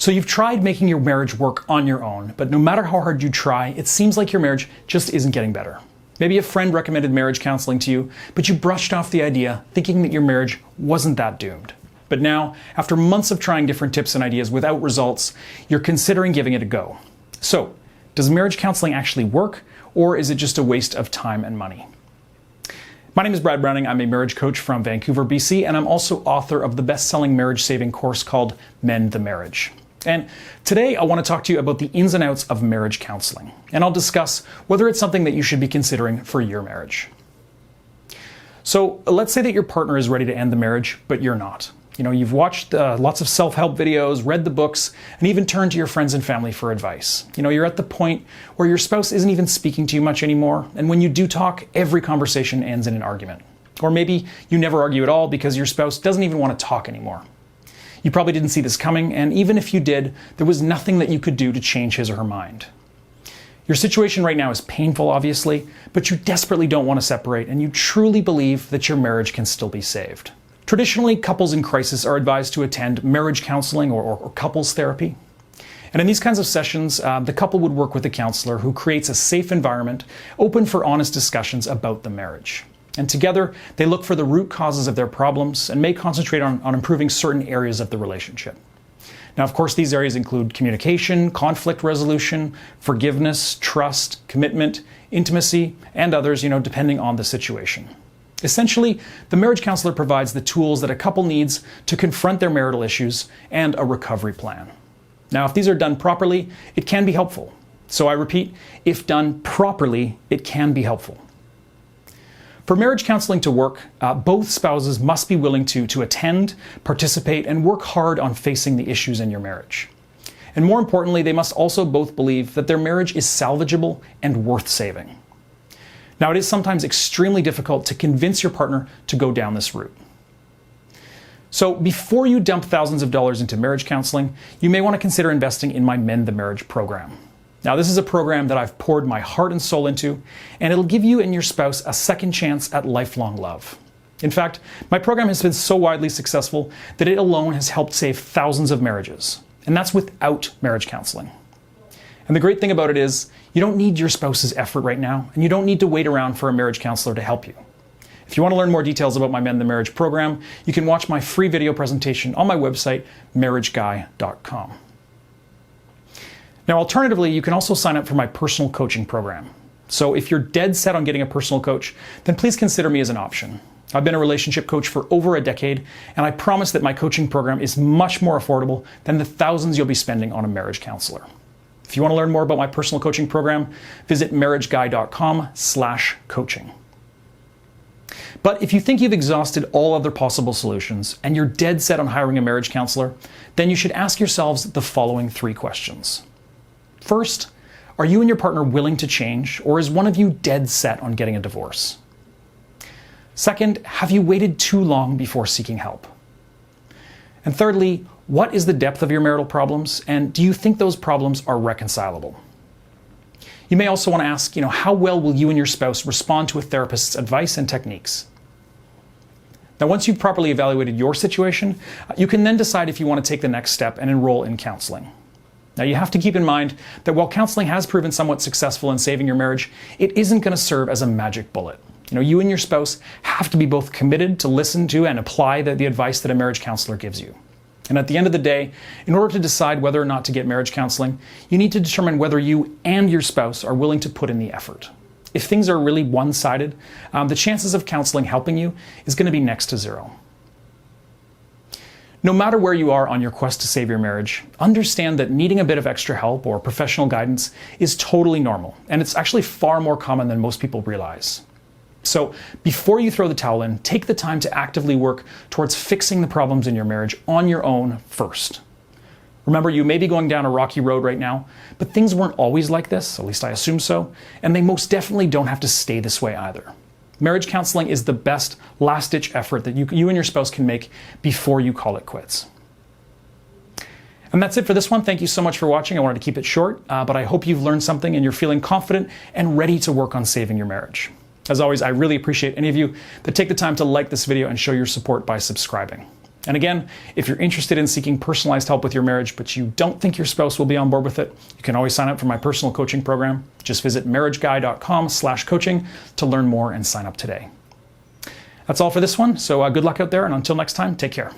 So you've tried making your marriage work on your own, but no matter how hard you try, it seems like your marriage just isn't getting better. Maybe a friend recommended marriage counseling to you, but you brushed off the idea, thinking that your marriage wasn't that doomed. But now, after months of trying different tips and ideas without results, you're considering giving it a go. So, does marriage counseling actually work, or is it just a waste of time and money? My name is Brad Browning. I'm a marriage coach from Vancouver, BC, and I'm also author of the best-selling marriage-saving course called Mend the Marriage. And today I want to talk to you about the ins and outs of marriage counseling, and I'll discuss whether it's something that you should be considering for your marriage. So let's say that your partner is ready to end the marriage, but you're not. You've watched lots of self-help videos, read the books, and even turned to your friends and family for advice. You're at the point where your spouse isn't even speaking to you much anymore, and when you do talk, every conversation ends in an argument. Or maybe you never argue at all because your spouse doesn't even want to talk anymore. You probably didn't see this coming, and even if you did, there was nothing that you could do to change his or her mind. Your situation right now is painful, obviously, but you desperately don't want to separate, and you truly believe that your marriage can still be saved. Traditionally, couples in crisis are advised to attend marriage counseling or couples therapy. And in these kinds of sessions, the couple would work with a counselor who creates a safe environment open for honest discussions about the marriage. And together, they look for the root causes of their problems and may concentrate on improving certain areas of the relationship. Now, of course, these areas include communication, conflict resolution, forgiveness, trust, commitment, intimacy, and others, depending on the situation. Essentially, the marriage counselor provides the tools that a couple needs to confront their marital issues and a recovery plan. Now, if these are done properly, it can be helpful. So I repeat, if done properly, it can be helpful. For marriage counseling to work, both spouses must be willing to attend, participate, and work hard on facing the issues in your marriage. And more importantly, they must also both believe that their marriage is salvageable and worth saving. Now, it is sometimes extremely difficult to convince your partner to go down this route. So before you dump thousands of dollars into marriage counseling, you may want to consider investing in my Mend the Marriage program. Now, this is a program that I've poured my heart and soul into, and it'll give you and your spouse a second chance at lifelong love. In fact, my program has been so widely successful that it alone has helped save thousands of marriages, and that's without marriage counseling. And the great thing about it is, you don't need your spouse's effort right now, and you don't need to wait around for a marriage counselor to help you. If you want to learn more details about my Mend the Marriage program, you can watch my free video presentation on my website, marriageguy.com. Now, alternatively, you can also sign up for my personal coaching program. So if you're dead set on getting a personal coach, then please consider me as an option. I've been a relationship coach for over a decade, and I promise that my coaching program is much more affordable than the thousands you'll be spending on a marriage counselor. If you want to learn more about my personal coaching program, visit marriageguy.com/coaching. But if you think you've exhausted all other possible solutions and you're dead set on hiring a marriage counselor, then you should ask yourselves the following 3 questions. First, are you and your partner willing to change, or is one of you dead set on getting a divorce? Second, have you waited too long before seeking help? And thirdly, what is the depth of your marital problems, and do you think those problems are reconcilable? You may also want to ask, how well will you and your spouse respond to a therapist's advice and techniques? Now, once you've properly evaluated your situation, you can then decide if you want to take the next step and enroll in counseling. Now, you have to keep in mind that while counseling has proven somewhat successful in saving your marriage, it isn't going to serve as a magic bullet. You and your spouse have to be both committed to listen to and apply the advice that a marriage counselor gives you. And at the end of the day, in order to decide whether or not to get marriage counseling, you need to determine whether you and your spouse are willing to put in the effort. If things are really one-sided, the chances of counseling helping you is going to be next to zero. No matter where you are on your quest to save your marriage, understand that needing a bit of extra help or professional guidance is totally normal, and it's actually far more common than most people realize. So before you throw the towel in, take the time to actively work towards fixing the problems in your marriage on your own first. Remember, you may be going down a rocky road right now, but things weren't always like this, at least I assume so, and they most definitely don't have to stay this way either. Marriage counseling is the best last-ditch effort that you and your spouse can make before you call it quits. And that's it for this one. Thank you so much for watching. I wanted to keep it short, but I hope you've learned something and you're feeling confident and ready to work on saving your marriage. As always, I really appreciate any of you that take the time to like this video and show your support by subscribing. And again, if you're interested in seeking personalized help with your marriage, but you don't think your spouse will be on board with it, you can always sign up for my personal coaching program. Just visit marriageguy.com/coaching to learn more and sign up today. That's all for this one. So good luck out there. And until next time, take care.